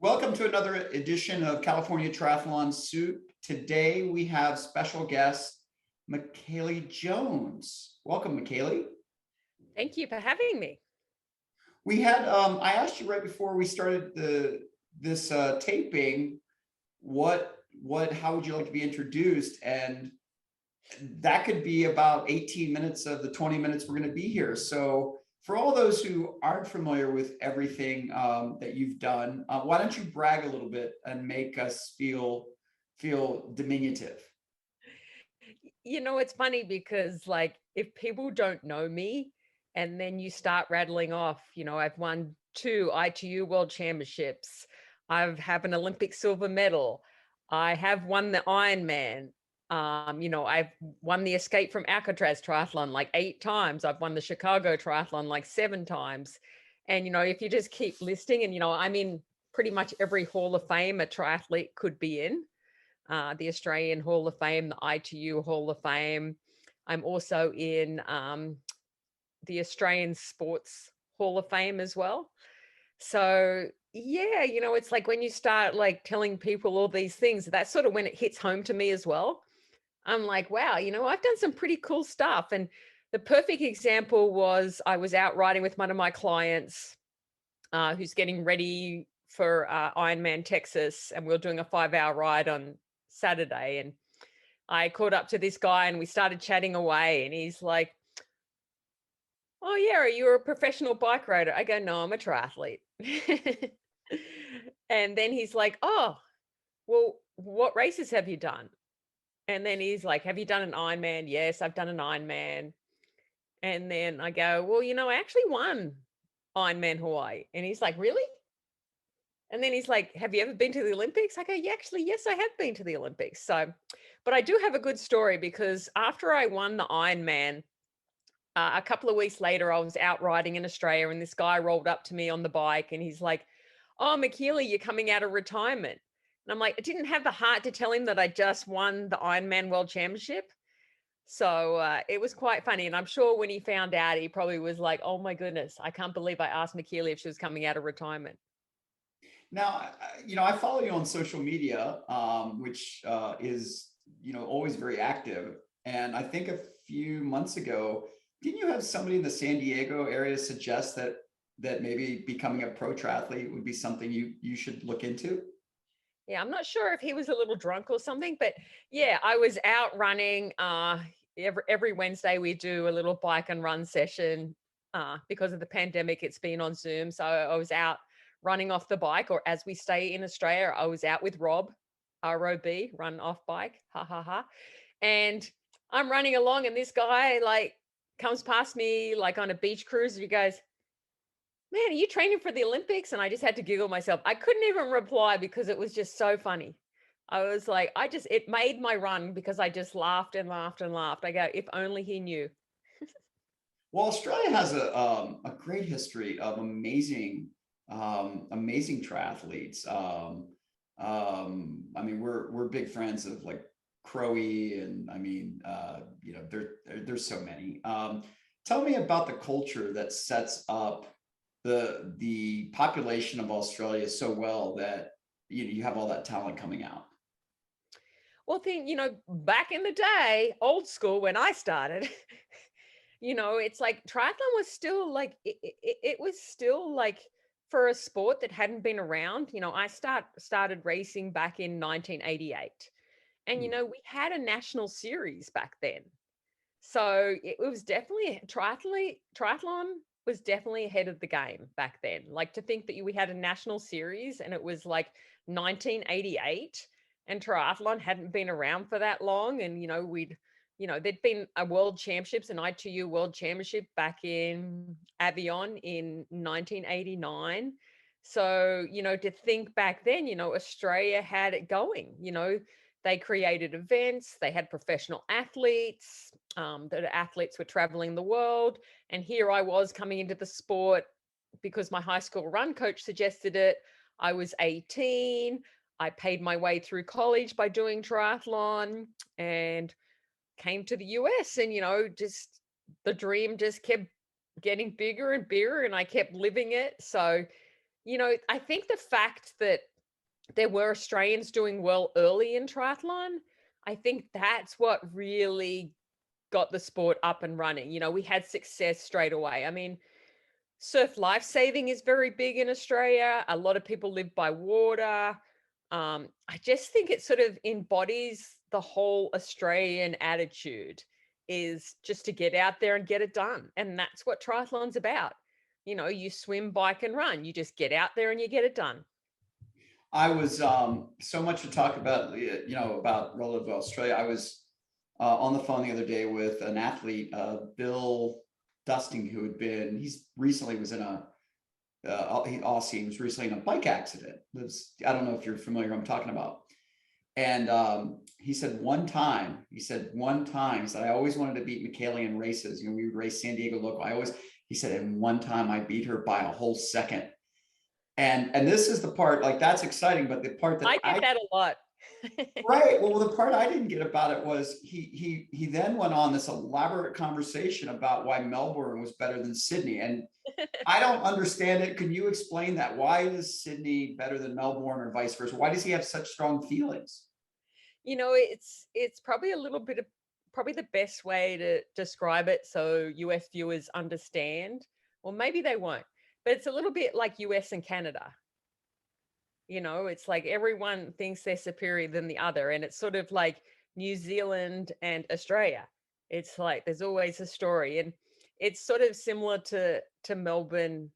Welcome to another edition of California Triathlon Soup. Today we have special guest Michellie Jones. Welcome, Michellie. Thank you for having me. We had I asked you right before we started this taping how would you like to be introduced, and that could be about 18 minutes of the 20 minutes we're going to be here. So for all those who aren't familiar with everything that you've done, why don't you brag a little bit and make us feel diminutive? You know, it's funny because if people don't know me and then you start rattling off, I've won 2 ITU World Championships. Have an Olympic silver medal. I have won the Ironman. I've won the Escape from Alcatraz triathlon like 8 times. I've won the Chicago triathlon like 7 times. And, if you just keep listing and, I'm in pretty much every Hall of Fame a triathlete could be in. The Australian Hall of Fame, the ITU Hall of Fame. I'm also in the Australian Sports Hall of Fame as well. So yeah, it's like when you start like telling people all these things, that's sort of when it hits home to me as well. I'm like, wow, I've done some pretty cool stuff. And the perfect example was I was out riding with one of my clients who's getting ready for Ironman Texas, and we were doing a 5-hour ride on Saturday. And I caught up to this guy and we started chatting away, and he's like, "Oh yeah, are you a professional bike rider?" I go, "No, I'm a triathlete." And then he's like, "Oh, well, what races have you done?" And then he's like, "Have you done an Ironman?" "Yes, I've done an Ironman." And then I go, "Well, I actually won Ironman Hawaii." And he's like, "Really?" And then he's like, "Have you ever been to the Olympics?" I go, "Yeah, actually, yes, I have been to the Olympics." So, but I do have a good story because after I won the Ironman, a couple of weeks later, I was out riding in Australia, and this guy rolled up to me on the bike and he's like, "Oh, Michellie, you're coming out of retirement." And I'm like, I didn't have the heart to tell him that I just won the Ironman World Championship. So it was quite funny. And I'm sure when he found out, he probably was like, "Oh my goodness, I can't believe I asked Michellie if she was coming out of retirement." Now, I follow you on social media, which is, always very active. And I think a few months ago, didn't you have somebody in the San Diego area suggest that maybe becoming a pro triathlete would be something you should look into? Yeah, I'm not sure if he was a little drunk or something, but yeah, I was out running. Every Wednesday we do a little bike and run session. Because of the pandemic, it's been on Zoom. So I was out running off the bike, or as we say in Australia, I was out with Rob, ROB, run off bike, ha ha ha. And I'm running along, and this guy like comes past me like on a beach cruise. He goes, "Man, are you training for the Olympics?" And I just had to giggle myself. I couldn't even reply because it was just so funny. I was like, it made my run because I just laughed and laughed and laughed. I go, if only he knew. Well, Australia has a great history of amazing triathletes. I mean, we're big fans of like Crowe, and I mean, there's so many. Tell me about the culture that sets up the population of Australia so well that you have all that talent coming out. Well, back in the day, old school, when I started, it's like triathlon was still like, it was still like for a sport that hadn't been around. I started racing back in 1988. And, Hmm. we had a national series back then. So it was definitely triathlon was definitely ahead of the game back then. Like to think that we had a national series and it was like 1988 and triathlon hadn't been around for that long. And, there'd been a world championships, an ITU world championship back in Avion in 1989. So, to think back then, Australia had it going, they created events, they had professional athletes, the athletes were traveling the world. And here I was coming into the sport because my high school run coach suggested it. I was 18. I paid my way through college by doing triathlon and came to the US. And, just the dream just kept getting bigger and bigger, and I kept living it. So, I think the fact that there were Australians doing well early in triathlon. I think that's what really got the sport up and running. You know, we had success straight away. I mean, surf lifesaving is very big in Australia. A lot of people live by water. I just think it sort of embodies the whole Australian attitude, is just to get out there and get it done. And that's what triathlon's about. You know, you swim, bike, and run. You just get out there and you get it done. I was so much to talk about, about relative to Australia. I was on the phone the other day with an athlete, Bill Dusting, who had been, he's recently was in a, Aussie, he was recently in a bike accident. I don't know if you're familiar, I'm talking about. And he said one time, he said, I always wanted to beat Michellie in races. You know, we would race San Diego local. He said, and one time I beat her by a whole second. And this is the part, like, that's exciting, but the part that I get that a lot. right. Well, the part I didn't get about it was he then went on this elaborate conversation about why Melbourne was better than Sydney. And I don't understand it. Can you explain that? Why is Sydney better than Melbourne or vice versa? Why does he have such strong feelings? You know, it's probably a little bit of, probably the best way to describe it so US viewers understand, or maybe they won't, but it's a little bit like US and Canada. You know, it's like everyone thinks they're superior than the other. And it's sort of like New Zealand and Australia. It's like there's always a story. And it's sort of similar to Melbourne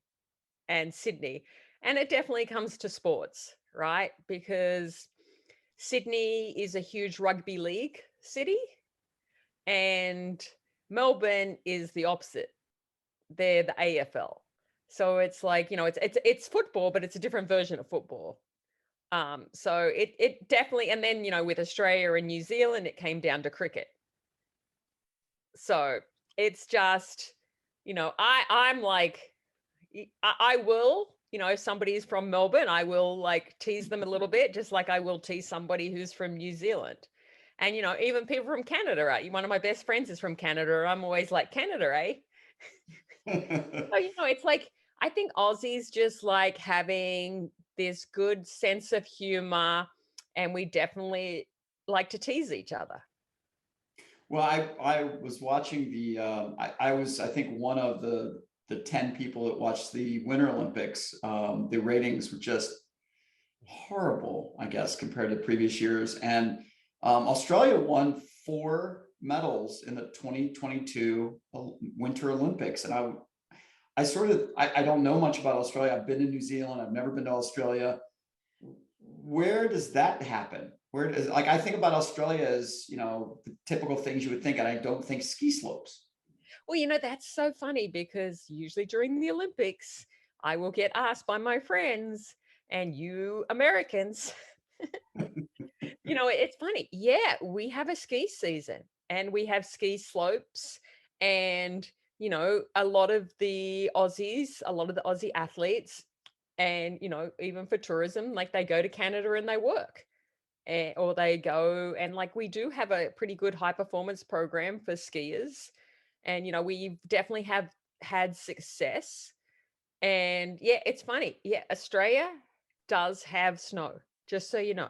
and Sydney. And it definitely comes to sports, right? Because Sydney is a huge rugby league city, and Melbourne is the opposite. They're the AFL. So it's like, you know, it's football, but it's a different version of football. So it definitely, and then, you know, with Australia and New Zealand, it came down to cricket. So it's just, you know, I'm like, I will, you know, if somebody's from Melbourne, I will like tease them a little bit, just like I will tease somebody who's from New Zealand. And, you know, even people from Canada, right? One of my best friends is from Canada. I'm always like, Canada, eh? So, you know, it's like, I think Aussies just like having this good sense of humor, and we definitely like to tease each other. Well, I was watching I was, I think, one of the 10 people that watched the Winter Olympics. The ratings were just horrible, I guess, compared to previous years. And Australia won 4 medals in the 2022 Winter Olympics. And I don't know much about Australia. I've been to New Zealand. I've never been to Australia. Where does that happen? Where does, like, I think about Australia as, you know, the typical things you would think, and I don't think ski slopes. Well, you know, that's so funny because usually during the Olympics, I will get asked by my friends, and you Americans, you know, it's funny. Yeah, we have a ski season and we have ski slopes. And, you know, a lot of the Aussie athletes, and, you know, even for tourism, like they go to Canada and they work. Or they go, and like we do have a pretty good high performance program for skiers. And, you know, we definitely have had success. And yeah, it's funny. Yeah, Australia does have snow, just so you know.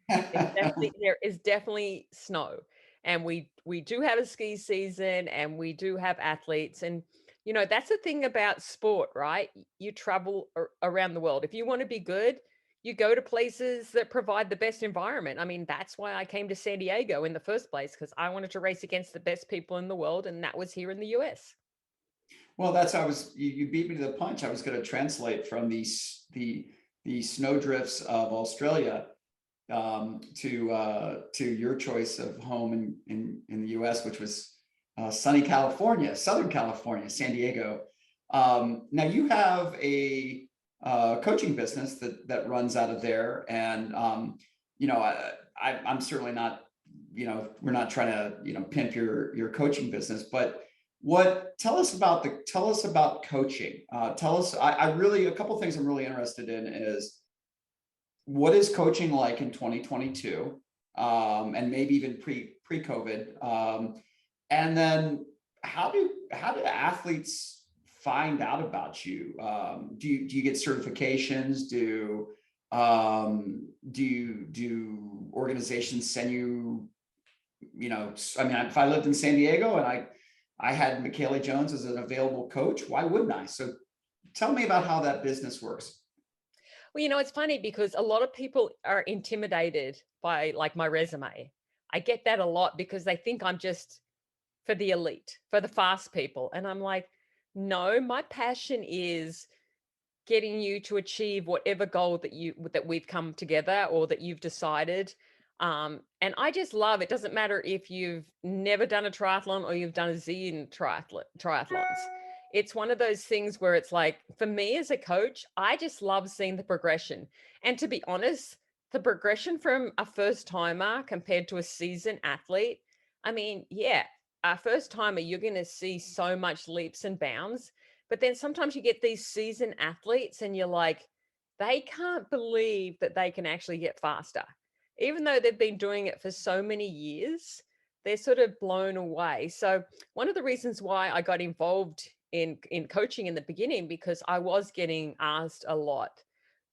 There is definitely snow, and we do have a ski season, and we do have athletes. And you know, that's the thing about sport, right? You travel around the world. If you want to be good, you go to places that provide the best environment. I mean, that's why I came to San Diego in the first place, because I wanted to race against the best people in the world, and that was here in the US. Well, that's, you beat me to the punch. I was going to translate from the snow drifts of Australia to your choice of home in the US, which was sunny California, Southern California, San Diego. Now you have a coaching business that runs out of there, and you know, I'm certainly not, you know, we're not trying to, you know, pimp your coaching business, but tell us about coaching. Tell us, I really, a couple of things I'm really interested in is, what is coaching like in 2022, and maybe even pre-COVID, and then how do athletes find out about you? Do you get certifications? Do organizations send you, I mean, if I lived in San Diego and I had Michellie Jones as an available coach, why wouldn't I? So tell me about how that business works. Well, it's funny because a lot of people are intimidated by like my resume. I get that a lot because they think I'm just for the elite, for the fast people. And I'm like, no, my passion is getting you to achieve whatever goal that we've come together or that you've decided. And I just love it. Doesn't matter if you've never done a triathlon or you've done a zillion triathlons. It's one of those things where it's like, for me as a coach, I just love seeing the progression. And to be honest, the progression from a first timer compared to a seasoned athlete, I mean, yeah, a first timer, you're going to see so much leaps and bounds. But then sometimes you get these seasoned athletes and you're like, they can't believe that they can actually get faster. Even though they've been doing it for so many years, they're sort of blown away. So one of the reasons why I got involved in coaching in the beginning, because I was getting asked a lot,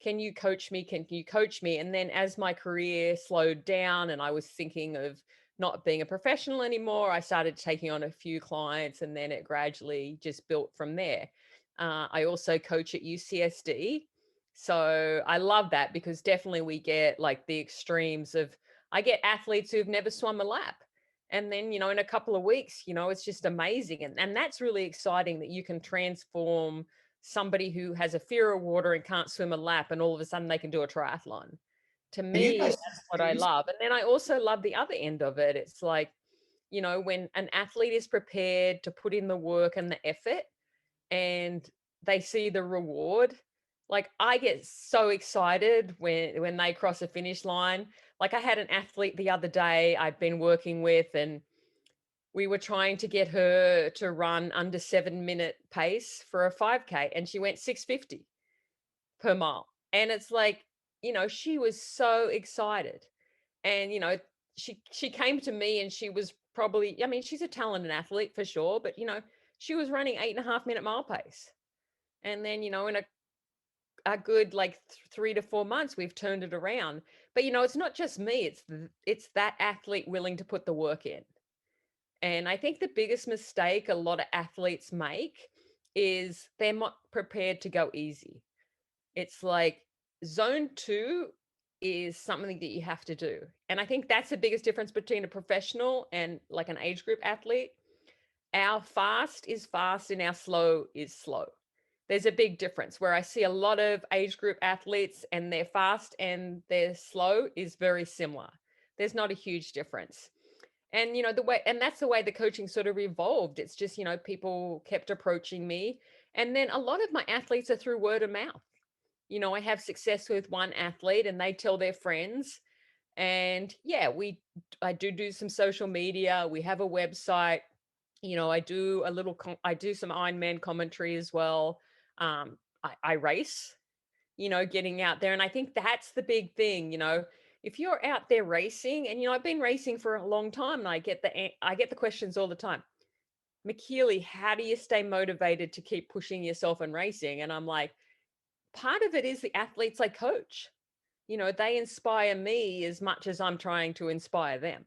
can you coach me? Can you coach me? And then as my career slowed down and I was thinking of not being a professional anymore, I started taking on a few clients and then it gradually just built from there. I also coach at UCSD. So I love that because definitely we get like the extremes of, I get athletes who've never swum a lap. And then, in a couple of weeks, it's just amazing. And that's really exciting that you can transform somebody who has a fear of water and can't swim a lap and all of a sudden they can do a triathlon. To And you me, guys, that's what I love. And then I also love the other end of it. It's like, when an athlete is prepared to put in the work and the effort and they see the reward, like I get so excited when they cross a finish line. Like I had an athlete the other day I've been working with, and we were trying to get her to run under 7-minute pace for a 5K, and she went 6:50 per mile. And it's like, she was so excited. And, she came to me and she was probably, I mean, she's a talented athlete for sure, but, she was running 8.5-minute mile pace. And then, in a good like 3 to 4 months, we've turned it around. But, it's not just me, it's that athlete willing to put the work in. And I think the biggest mistake a lot of athletes make is they're not prepared to go easy. It's like zone 2 is something that you have to do. And I think that's the biggest difference between a professional and like an age group athlete. Our fast is fast and our slow is slow. There's a big difference where I see a lot of age group athletes and their fast and their slow is very similar. There's not a huge difference. And that's the way the coaching sort of evolved. It's just, people kept approaching me. And then a lot of my athletes are through word of mouth. I have success with one athlete and they tell their friends. And yeah, I do some social media. We have a website. I do I do some Ironman commentary as well. I race, getting out there. And I think that's the big thing, if you're out there racing, and, I've been racing for a long time and I get the questions all the time. Michellie, how do you stay motivated to keep pushing yourself and racing? And I'm like, part of it is the athletes I coach. They inspire me as much as I'm trying to inspire them.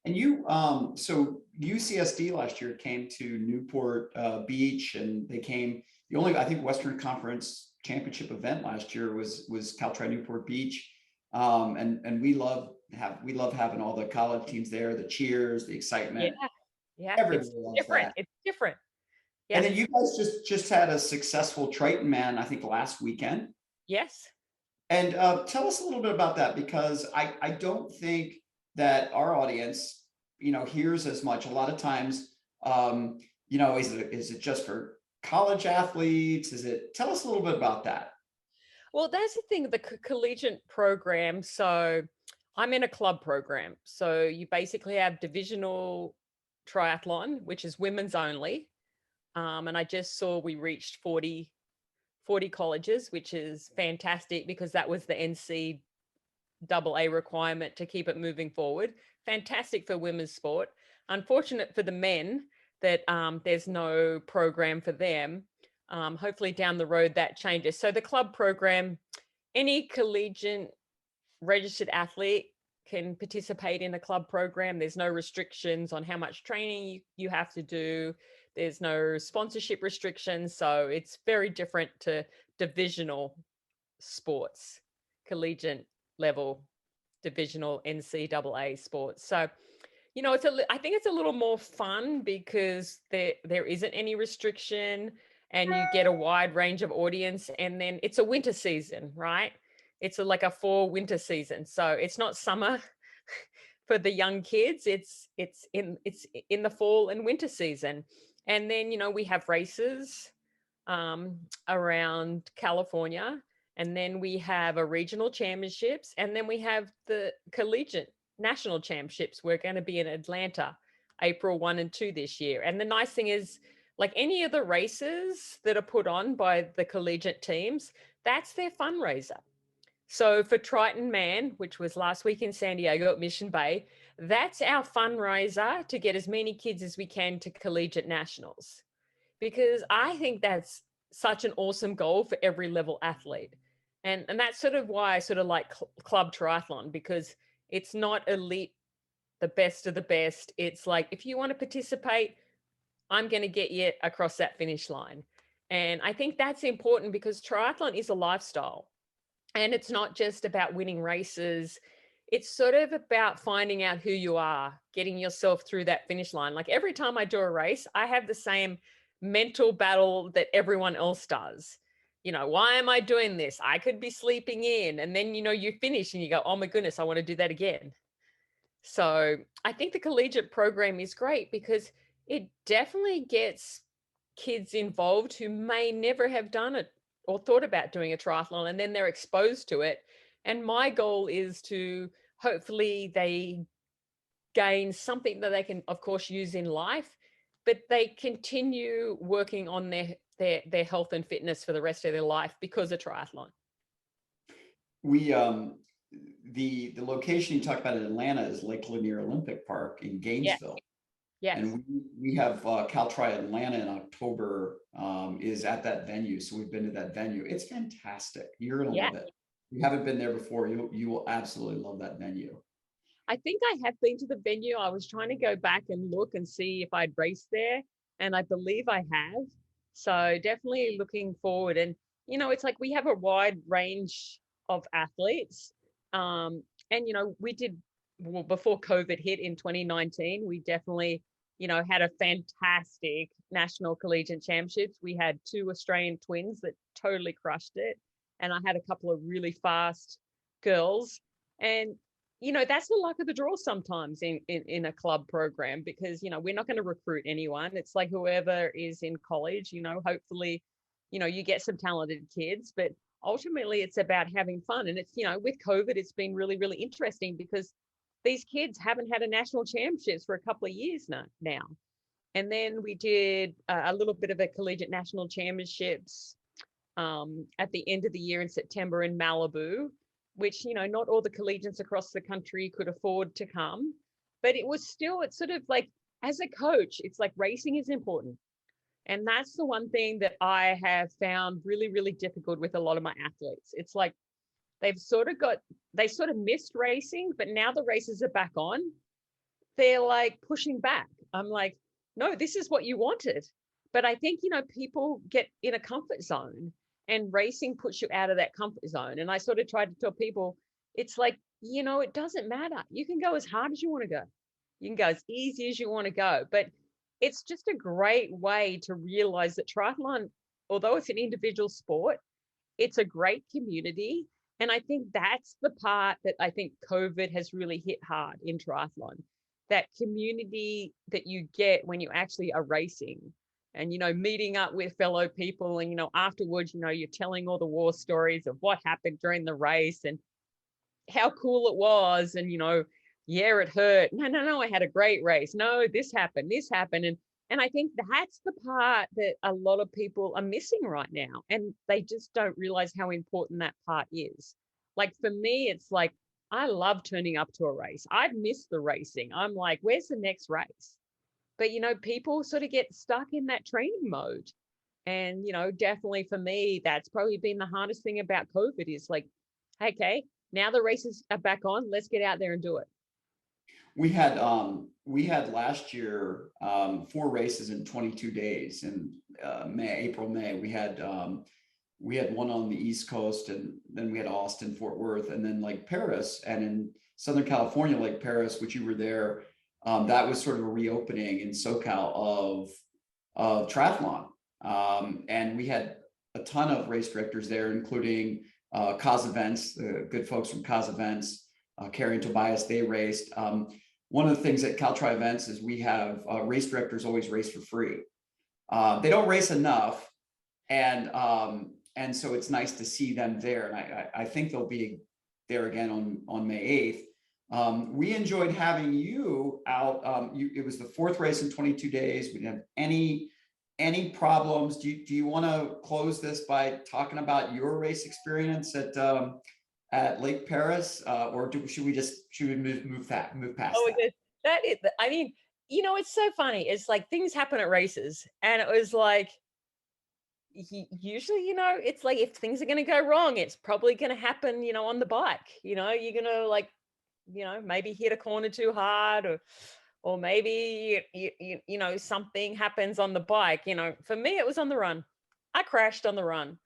and so UCSD last year came to Newport Beach, and they came. The only, I think, Western Conference Championship event last year was Caltri Newport Beach, and we love having all the college teams there, the cheers, the Yeah. excitement. Yeah. Everybody It's loves different. that. It's different. And Yeah. then you guys just had a successful Tritonman, I think, last weekend. Yes. And tell us a little bit about that, because I don't think that our audience, hears as much. A lot of times, is it just for college athletes? Tell us a little bit about that. Well, that's the thing, the collegiate program. So I'm in a club program. So you basically have divisional triathlon, which is women's only. And I just saw we reached 40 colleges, which is fantastic because that was the NCAA requirement to keep it moving forward. Fantastic for women's sport. Unfortunate for the men that there's no program for them. Hopefully down the road that changes. So the club program, any collegiate registered athlete can participate in a club program. There's no restrictions on how much training you have to do. There's no sponsorship restrictions. So it's very different to divisional sports, collegiate level, divisional NCAA sports. So, you know, I think it's a little more fun because there isn't any restriction and you get a wide range of audience. And then it's a winter season, right? It's like a fall winter season. So it's not summer for the young kids. It's in the fall and winter season. And then, you know, we have races around California, and then we have a regional championships, and then we have the collegiate national championships. We're going to be in Atlanta, April 1 and 2 this year. And the nice thing is, like any of the races that are put on by the collegiate teams, that's their fundraiser. So for Tritonman, which was last week in San Diego at Mission Bay, that's our fundraiser to get as many kids as we can to collegiate nationals. Because I think that's such an awesome goal for every level athlete. And that's sort of why I sort of like club triathlon, because it's not elite, the best of the best. It's like, if you want to participate, I'm going to get you across that finish line. And I think that's important because triathlon is a lifestyle. And it's not just about winning races. It's sort of about finding out who you are, getting yourself through that finish line. Like every time I do a race, I have the same mental battle that everyone else does. You know, why am I doing this? I could be sleeping in. And then, you know, you finish and you go, oh my goodness, I want to do that again. So I think the collegiate program is great because it definitely gets kids involved who may never have done it or thought about doing a triathlon, and then they're exposed to it. And my goal is to hopefully they gain something that they can, of course, use in life, but they continue working on their health and fitness for the rest of their life because of triathlon. We the location you talked about in Atlanta is Lake Lanier Olympic Park in Gainesville. Yes. And we have Cal Tri Atlanta in October is at that venue. So we've been to that venue. It's fantastic. You're gonna love it. If you haven't been there before, you will absolutely love that venue. I think I have been to the venue. I was trying to go back and look and see if I'd raced there, and I believe I have. So definitely looking forward. And, you know, it's like we have a wide range of athletes. And, you know, we did, well, before COVID hit in 2019, we definitely, you know, had a fantastic national collegiate championships. We had 2 Australian twins that totally crushed it. And I had a couple of really fast girls. And, you know, that's the luck of the draw sometimes in a club program, because, you know, we're not going to recruit anyone. It's like whoever is in college, you know, hopefully, you know, you get some talented kids, but ultimately it's about having fun. And it's, you know, with COVID, it's been really, really interesting because these kids haven't had a national championships for a couple of years now. And then we did a little bit of a collegiate national championships at the end of the year in September in Malibu, which, you know, not all the collegians across the country could afford to come, but it was still, it's sort of like, as a coach, it's like racing is important. And that's the one thing that I have found really, really difficult with a lot of my athletes. It's like, they sort of missed racing, but now the races are back on. They're like pushing back. I'm like, no, this is what you wanted. But I think, you know, people get in a comfort zone, and racing puts you out of that comfort zone. And I sort of tried to tell people, it's like, you know, it doesn't matter. You can go as hard as you want to go. You can go as easy as you want to go. But it's just a great way to realize that triathlon, although it's an individual sport, it's a great community. And I think that's the part that I think COVID has really hit hard in triathlon, that community that you get when you actually are racing and, you know, meeting up with fellow people. And, you know, afterwards, you know, you're telling all the war stories of what happened during the race and how cool it was. And, you know, yeah, it hurt. No, I had a great race. No, this happened. And I think that's the part that a lot of people are missing right now. And they just don't realize how important that part is. Like for me, it's like, I love turning up to a race. I've missed the racing. I'm like, where's the next race? But, you know, people sort of get stuck in that training mode. And, you know, definitely for me, that's probably been the hardest thing about COVID is like, Okay, now the races are back on. Let's get out there and do it. We had last year 4 races in 22 days in April, May. We had one on the East Coast, and then we had Austin, Fort Worth, and then Lake Perris, and in Southern California, Lake Perris, which you were there. That was sort of a reopening in SoCal of triathlon, and we had a ton of race directors there, including Cause Events, the good folks from Cause Events, Carrie and Tobias. They raced. One of the things at Cal Tri Events is we have race directors always race for free. They don't race enough, and so it's nice to see them there. And I think they'll be there again on May 8th. We enjoyed having you out. It was the 4th race in 22 days. We didn't have any problems. Do you want to close this by talking about your race experience at Lake Perris, or should we move past Oh, that? that is, I mean, it's so funny. It's like things happen at races, and it was like, usually, it's like if things are going to go wrong, it's probably going to happen, on the bike. You're going to like, maybe hit a corner too hard, or maybe something happens on the bike. For me, it was on the run. I crashed on the run.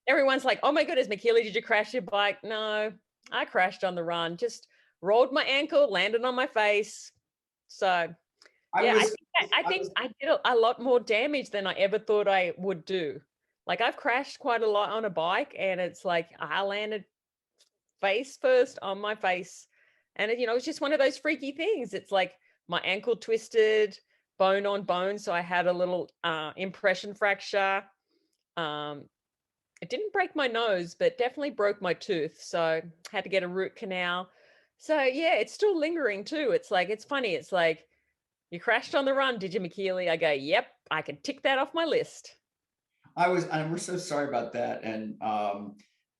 Everyone's like, "Oh my goodness, Michellie, did you crash your bike?" No, I crashed on the run. Just rolled my ankle, landed on my face. So I yeah, was I I think was I did a lot more damage than I ever thought I would do. Like I've crashed quite a lot on a bike, and it's like I landed face first on my face, and it's just one of those freaky things. It's like my ankle twisted, bone on bone, so I had a little impression fracture. Um, it didn't break my nose, but definitely broke my tooth, so had to get a root canal. So yeah, it's still lingering too. It's like it's funny. It's like you crashed on the run, did you, Michellie? I go, yep, I can tick that off my list. and we're so sorry about that. And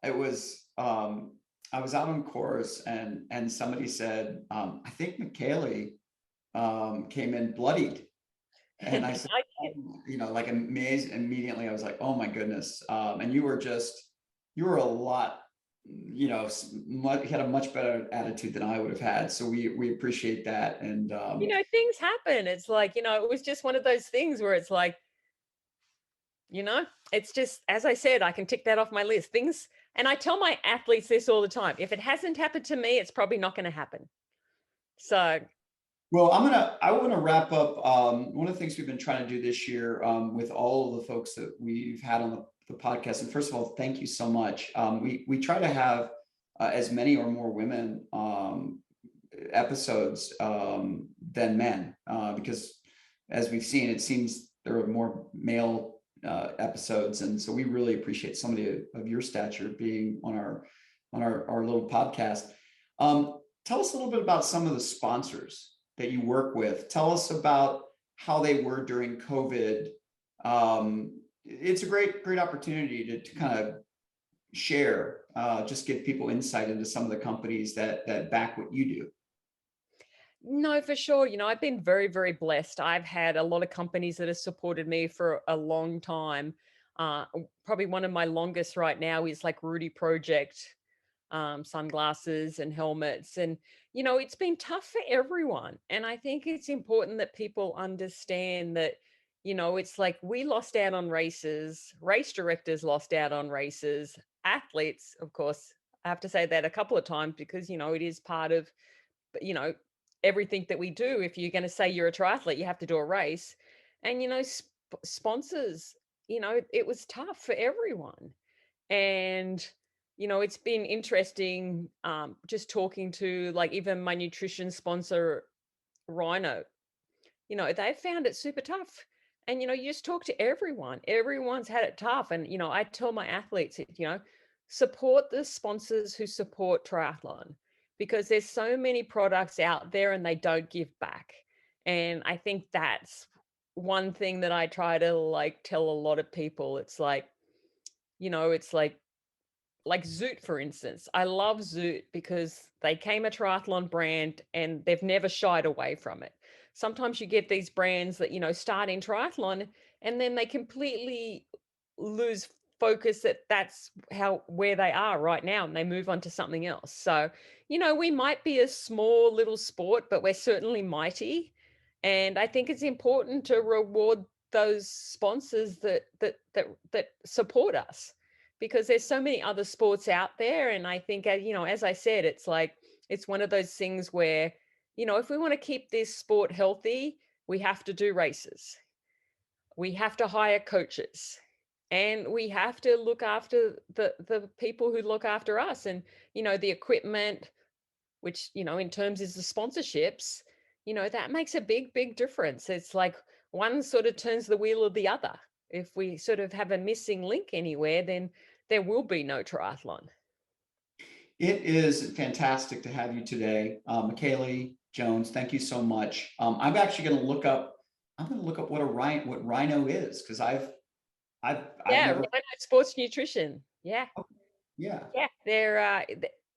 it was I was out on course, and somebody said, I think Michellie came in bloodied. And I said, I oh, like amazed immediately. I was like, oh my goodness. And you were a lot, you had a much better attitude than I would have had. So we appreciate that. And things happen. It's like, it was just one of those things where it's like, it's just, as I said, I can tick that off my list. Things, and I tell my athletes this all the time. If it hasn't happened to me, it's probably not going to happen. So, well, I want to wrap up. One of the things we've been trying to do this year with all of the folks that we've had on the podcast. And first of all, thank you so much. We try to have as many or more women episodes than men, because as we've seen, it seems there are more male episodes, and so we really appreciate somebody of your stature being on our little podcast. Tell us a little bit about some of the sponsors that you work with. Tell us about how they were during COVID. It's a great opportunity to kind of share, just give people insight into some of the companies that back what you do. no, for sure. I've been very, very blessed. I've had a lot of companies that have supported me for a long time. Probably one of my longest right now is like Rudy Project, sunglasses and helmets. And, it's been tough for everyone. And I think it's important that people understand that, it's like we lost out on races, race directors lost out on races, athletes, of course. I have to say that a couple of times because, it is part of, you know, everything that we do. If you're going to say you're a triathlete, you have to do a race. And, sponsors, it was tough for everyone. And, it's been interesting just talking to like even my nutrition sponsor, Rhino, they found it super tough. And, you just talk to everyone. Everyone's had it tough. And, I tell my athletes, support the sponsors who support triathlon because there's so many products out there and they don't give back. And I think that's one thing that I try to like tell a lot of people. It's like, it's like Zoot, for instance. I love Zoot because they came a triathlon brand and they've never shied away from it. Sometimes you get these brands that, start in triathlon and then they completely lose focus that that's where they are right now, and they move on to something else. So, we might be a small little sport, but we're certainly mighty. And I think it's important to reward those sponsors that support us, because there's so many other sports out there. And I think, as I said, it's like, it's one of those things where, if we want to keep this sport healthy, we have to do races. We have to hire coaches, and we have to look after the people who look after us, and the equipment, which in terms is the sponsorships. That makes a big difference. It's like one sort of turns the wheel of the other. If we sort of have a missing link anywhere, then there will be no triathlon. It is fantastic to have you today, Michellie Jones. Thank you so much. I'm actually going to look up. I'm going to look up what Rhino is, because I've Yeah, never. Rhino Sports Nutrition. Yeah. Yeah.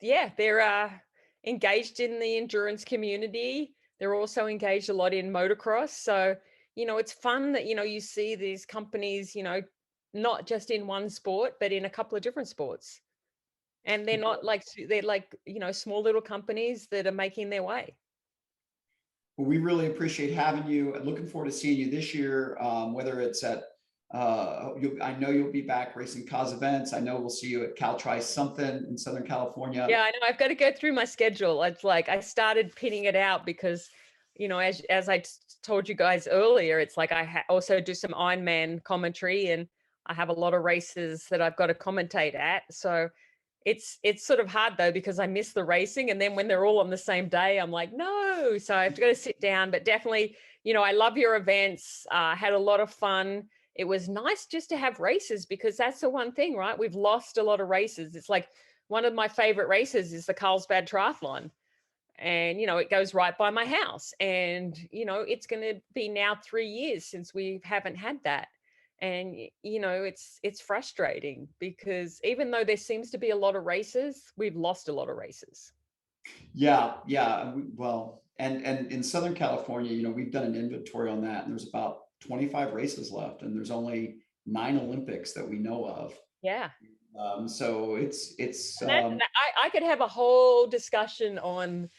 Yeah, they're engaged in the endurance community. They're also engaged a lot in motocross. So, it's fun that, you see these companies, not just in one sport, but in a couple of different sports. And they're not like, they're like, small little companies that are making their way. Well, we really appreciate having you. Looking forward to seeing you this year, whether it's at, I know you'll be back racing cause events. I know we'll see you at Cal Tri something in Southern California. Yeah, I know. I've got to go through my schedule. It's like I started pinning it out because, as I told you guys earlier, it's like I also do some Ironman commentary, and I have a lot of races that I've got to commentate at. So it's sort of hard though, because I miss the racing, and then when they're all on the same day, I'm like, no. So I have to go to sit down. But definitely, I love your events. Had a lot of fun. It was nice just to have races, because that's the one thing, right? We've lost a lot of races. It's like one of my favorite races is the Carlsbad Triathlon. And, it goes right by my house. And, it's going to be now 3 years since we haven't had that. And, it's frustrating, because even though there seems to be a lot of races, we've lost a lot of races. Yeah, yeah. Well, and in Southern California, we've done an inventory on that, and there's about 25 races left, and there's only 9 Olympics that we know of. Yeah. So it's I could have a whole discussion on,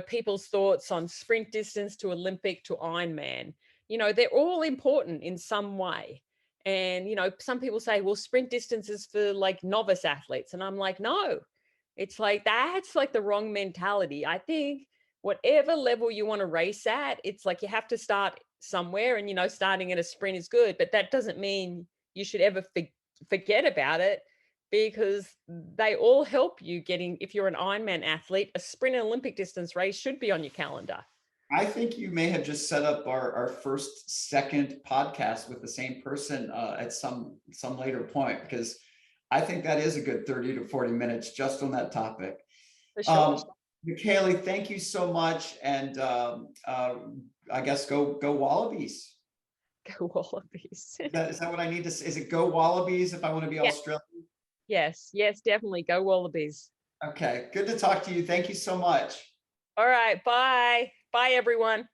people's thoughts on sprint distance to Olympic to Ironman. They're all important in some way. And, some people say, well, sprint distance is for like novice athletes. And I'm like, no, it's like, that's like the wrong mentality. I think whatever level you want to race at, it's like you have to start somewhere, and, starting at a sprint is good, but that doesn't mean you should ever forget about it, because they all help you getting, if you're an Ironman athlete, a sprint and Olympic distance race should be on your calendar. I think you may have just set up our second podcast with the same person at some later point, because I think that is a good 30 to 40 minutes just on that topic. For sure. Michellie, thank you so much. And I guess go Wallabies. Go Wallabies. Is that what I need to say? Is it go Wallabies if I want to be Australian? Yes, definitely. Go Wallabies. Okay, good to talk to you. Thank you so much. All right. Bye. Bye, everyone.